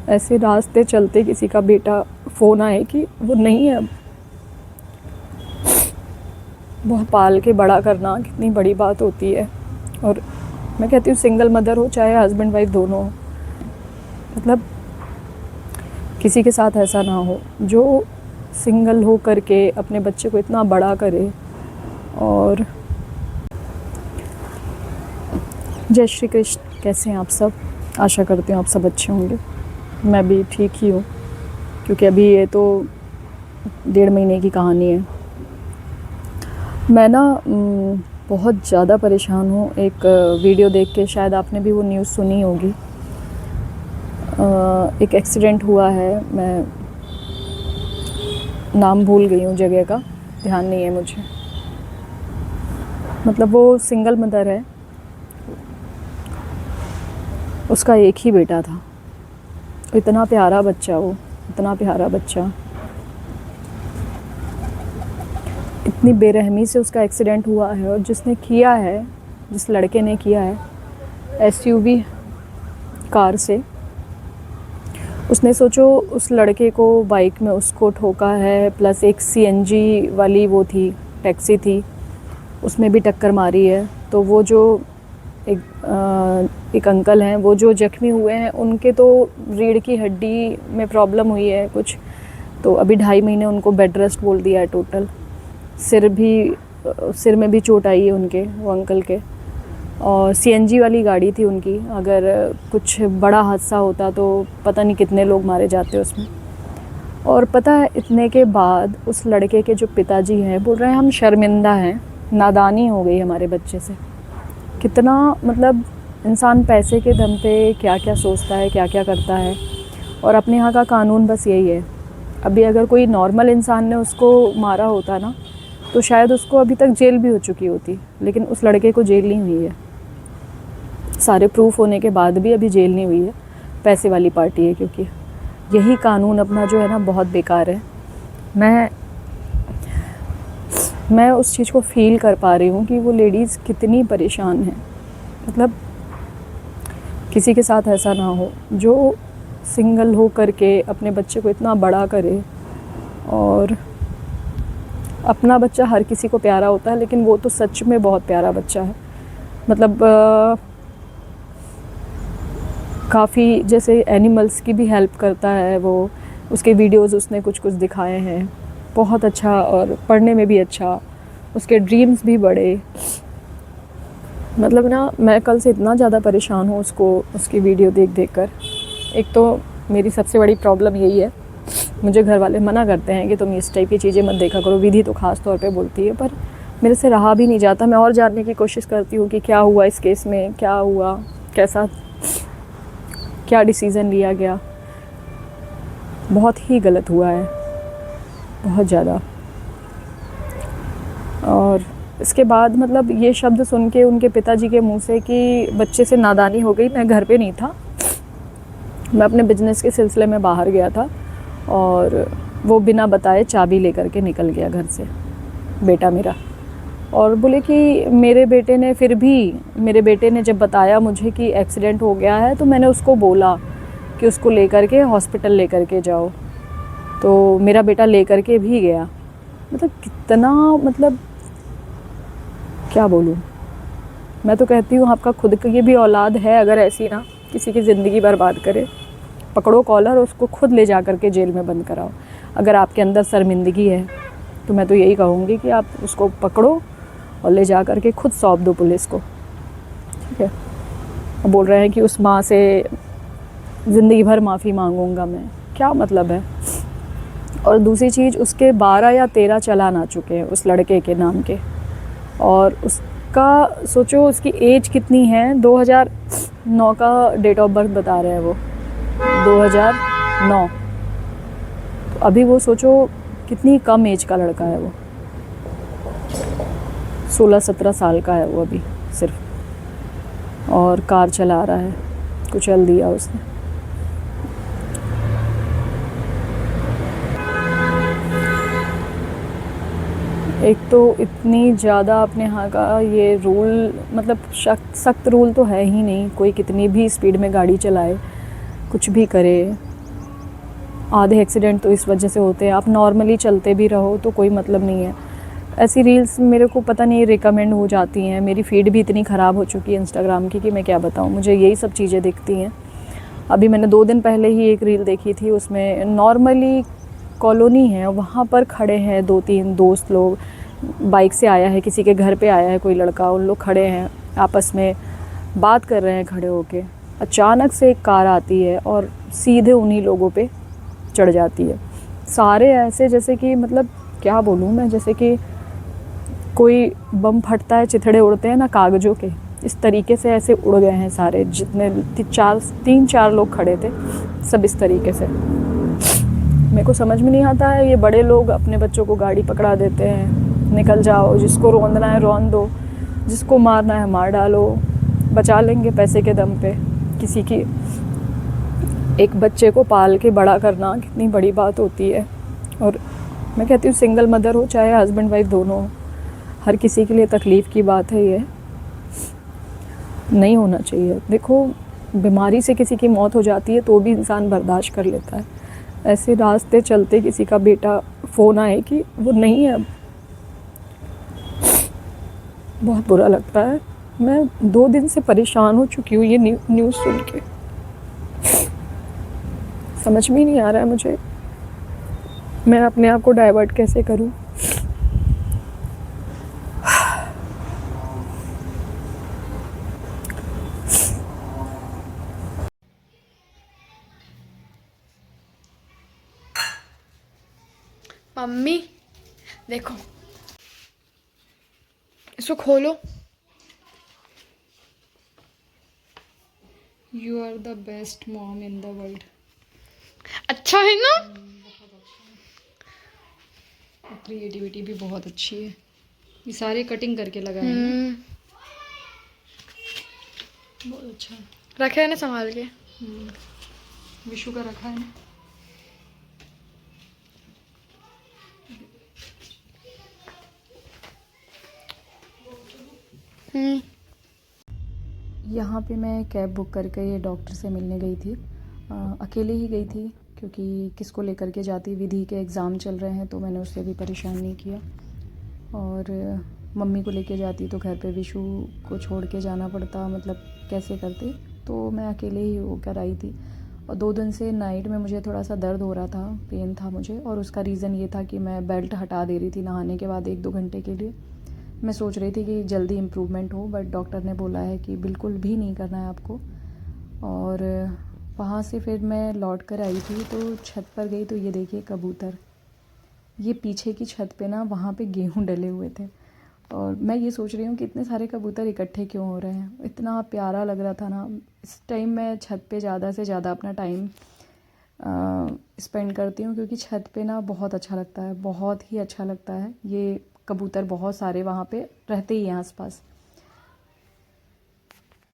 ऐसे रास्ते चलते किसी का बेटा फ़ोन आए कि वो नहीं है अब, वो पाल के बड़ा करना कितनी बड़ी बात होती है। और मैं कहती हूँ सिंगल मदर हो चाहे हस्बैंड वाइफ दोनों हो, मतलब किसी के साथ ऐसा ना हो जो सिंगल हो करके अपने बच्चे को इतना बड़ा करे। और जय श्री कृष्ण, कैसे हैं आप सब? आशा करती हूँ आप सब अच्छे होंगे। मैं भी ठीक ही हूँ, क्योंकि अभी ये तो 1.5 महीने की कहानी है। मैं ना बहुत ज़्यादा परेशान हूँ। एक वीडियो देख के, शायद आपने भी वो न्यूज़ सुनी होगी, एक एक्सीडेंट हुआ है। मैं नाम भूल गई हूँ जगह का, ध्यान नहीं है मुझे। मतलब वो सिंगल मदर है, उसका एक ही बेटा था। इतना प्यारा बच्चा, वो इतना प्यारा बच्चा, इतनी बेरहमी से उसका एक्सीडेंट हुआ है। और जिसने किया है, जिस लड़के ने किया है एसयूवी कार से, उसने सोचो उस लड़के को बाइक में उसको ठोका है, प्लस एक सीएनजी वाली वो थी, टैक्सी थी, उसमें भी टक्कर मारी है। तो वो जो एक अंकल हैं, वो जो ज़ख्मी हुए हैं, उनके तो रीढ़ की हड्डी में प्रॉब्लम हुई है कुछ, तो अभी 2.5 महीने उनको बेड रेस्ट बोल दिया है टोटल। सिर में भी चोट आई है उनके, वो अंकल के। और सीएनजी वाली गाड़ी थी उनकी, अगर कुछ बड़ा हादसा होता तो पता नहीं कितने लोग मारे जाते उसमें। और पता है, इतने के बाद उस लड़के के जो पिताजी हैं बोल रहे हैं हम शर्मिंदा हैं, नादानी हो गई हमारे बच्चे से। कितना मतलब इंसान पैसे के दम पे क्या क्या सोचता है, क्या क्या करता है। और अपने यहाँ का कानून बस यही है। अभी अगर कोई नॉर्मल इंसान ने उसको मारा होता ना, तो शायद उसको अभी तक जेल भी हो चुकी होती, लेकिन उस लड़के को जेल नहीं हुई है। सारे प्रूफ होने के बाद भी अभी जेल नहीं हुई है। पैसे वाली पार्टी है, क्योंकि यही कानून अपना जो है ना बहुत बेकार है। मैं उस चीज़ को फ़ील कर पा रही हूँ कि वो लेडीज़ कितनी परेशान हैं। मतलब किसी के साथ ऐसा ना हो जो सिंगल हो करके अपने बच्चे को इतना बड़ा करे। और अपना बच्चा हर किसी को प्यारा होता है, लेकिन वो तो सच में बहुत प्यारा बच्चा है। मतलब काफ़ी जैसे एनिमल्स की भी हेल्प करता है वो। उसके वीडियोस उसने कुछ कुछ दिखाए हैं, बहुत अच्छा, और पढ़ने में भी अच्छा, उसके ड्रीम्स भी बड़े। मतलब ना, मैं कल से इतना ज़्यादा परेशान हूँ उसकी वीडियो देख कर। एक तो मेरी सबसे बड़ी प्रॉब्लम यही है, मुझे घर वाले मना करते हैं कि तुम इस टाइप की चीज़ें मत देखा करो, विधि तो ख़ास तौर पे बोलती है, पर मेरे से रहा भी नहीं जाता। मैं और जानने की कोशिश करती हूँ कि क्या हुआ इस केस में, क्या हुआ, क्या डिसीज़न लिया गया। बहुत ही गलत हुआ है, बहुत ज़्यादा। और इसके बाद मतलब ये शब्द सुन के उनके पिताजी के मुंह से कि बच्चे से नादानी हो गई। मैं घर पे नहीं था, मैं अपने बिजनेस के सिलसिले में बाहर गया था, और वो बिना बताए चाबी लेकर के निकल गया घर से, बेटा मेरा। और बोले कि मेरे बेटे ने जब बताया मुझे कि एक्सीडेंट हो गया है, तो मैंने उसको बोला कि उसको लेकर के हॉस्पिटल लेकर के जाओ, तो मेरा बेटा लेकर के भी गया। मतलब कितना, मतलब क्या बोलूँ। मैं तो कहती हूँ आपका खुद की भी औलाद है अगर ऐसी ना किसी की ज़िंदगी बर्बाद करे, पकड़ो कॉलर, उसको खुद ले जा कर के जेल में बंद कराओ। अगर आपके अंदर शर्मिंदगी है तो मैं तो यही कहूँगी कि आप उसको पकड़ो और ले जा कर के खुद सौंप दो पुलिस को, ठीक है। अब बोल रहे हैं कि उस माँ से ज़िंदगी भर माफ़ी मांगूंगा मैं, क्या मतलब है। और दूसरी चीज़, उसके 12 या 13 चालान आ चुके हैं उस लड़के के नाम के। और उसका सोचो उसकी एज कितनी है, 2009 का डेट ऑफ बर्थ बता रहे हैं वो, 2009। तो अभी वो सोचो कितनी कम एज का लड़का है वो, 16-17 साल का है वो अभी सिर्फ। और कार चला रहा है, कुचल दिया उसने। एक तो इतनी ज़्यादा अपने यहाँ का ये रूल, मतलब सख्त रूल तो है ही नहीं। कोई कितनी भी स्पीड में गाड़ी चलाए, कुछ भी करे, आधे एक्सीडेंट तो इस वजह से होते हैं। आप नॉर्मली चलते भी रहो तो कोई मतलब नहीं है। ऐसी रील्स मेरे को पता नहीं रिकमेंड हो जाती हैं। मेरी फीड भी इतनी ख़राब हो चुकी है इंस्टाग्राम की कि मैं क्या बताऊँ, मुझे यही सब चीज़ें दिखती हैं। अभी मैंने 2 दिन पहले ही एक रील देखी थी, उसमें नॉर्मली कॉलोनी है, वहाँ पर खड़े हैं 2-3 दोस्त लोग, बाइक से आया है, किसी के घर पे आया है कोई लड़का, उन लोग खड़े हैं आपस में बात कर रहे हैं खड़े होके। अचानक से एक कार आती है और सीधे उन्हीं लोगों पे चढ़ जाती है। सारे ऐसे जैसे कि मतलब क्या बोलूँ मैं, जैसे कि कोई बम फटता है, चिथड़े उड़ते हैं ना कागज़ों के, इस तरीके से ऐसे उड़ गए हैं सारे। जितने 3-4 लोग खड़े थे, सब इस तरीके से। मेरे को समझ में नहीं आता है, ये बड़े लोग अपने बच्चों को गाड़ी पकड़ा देते हैं, निकल जाओ, जिसको रौंदना है रौंद दो, जिसको मारना है मार डालो, बचा लेंगे पैसे के दम पे। किसी की एक बच्चे को पाल के बड़ा करना कितनी बड़ी बात होती है। और मैं कहती हूँ सिंगल मदर हो चाहे हस्बैंड वाइफ दोनों हो, हर किसी के लिए तकलीफ़ की बात है ये, नहीं होना चाहिए। देखो बीमारी से किसी की मौत हो जाती है तो भी इंसान बर्दाश्त कर लेता है, ऐसे रास्ते चलते किसी का बेटा फ़ोन आए कि वो नहीं है, बहुत बुरा लगता है। मैं 2 दिन से परेशान हो चुकी हूँ ये न्यूज़ सुन के, समझ में ही नहीं आ रहा है मुझे मैं अपने आप को डाइवर्ट कैसे करूँ। मम्मी देखो, इसको खोलो। You are the best mom in the world. अच्छा है ना? क्रिएटिविटी भी बहुत अच्छी है। ये सारे कटिंग करके लगाए हैं ना, बहुत अच्छा। रखे है ना संभाल के। विशु का रखा है ना। यहाँ पे मैं कैब बुक करके ये डॉक्टर से मिलने गई थी। अकेले ही गई थी क्योंकि किसको लेकर के जाती, विधि के एग्ज़ाम चल रहे हैं तो मैंने उससे भी परेशान नहीं किया। और मम्मी को लेके जाती तो घर पे विशु को छोड़ के जाना पड़ता, मतलब कैसे करते, तो मैं अकेले ही होकर आई थी। और 2 दिन से नाइट में मुझे थोड़ा सा दर्द हो रहा था, पेन था मुझे, और उसका रीज़न ये था कि मैं बेल्ट हटा दे रही थी नहाने के बाद 1-2 घंटे के लिए। मैं सोच रही थी कि जल्दी इम्प्रूवमेंट हो, बट डॉक्टर ने बोला है कि बिल्कुल भी नहीं करना है आपको। और वहाँ से फिर मैं लौट कर आई थी तो छत पर गई तो ये देखिए कबूतर, ये पीछे की छत पे ना वहाँ पे गेहूँ डले हुए थे। और मैं ये सोच रही हूँ कि इतने सारे कबूतर इकट्ठे क्यों हो रहे हैं, इतना प्यारा लग रहा था ना। इस टाइम मैं छत पे ज़्यादा से ज़्यादा अपना टाइम स्पेंड करती हूँ क्योंकि छत पे ना बहुत अच्छा लगता है, बहुत ही अच्छा लगता है। ये कबूतर बहुत सारे वहाँ पे रहते ही हैं आसपास।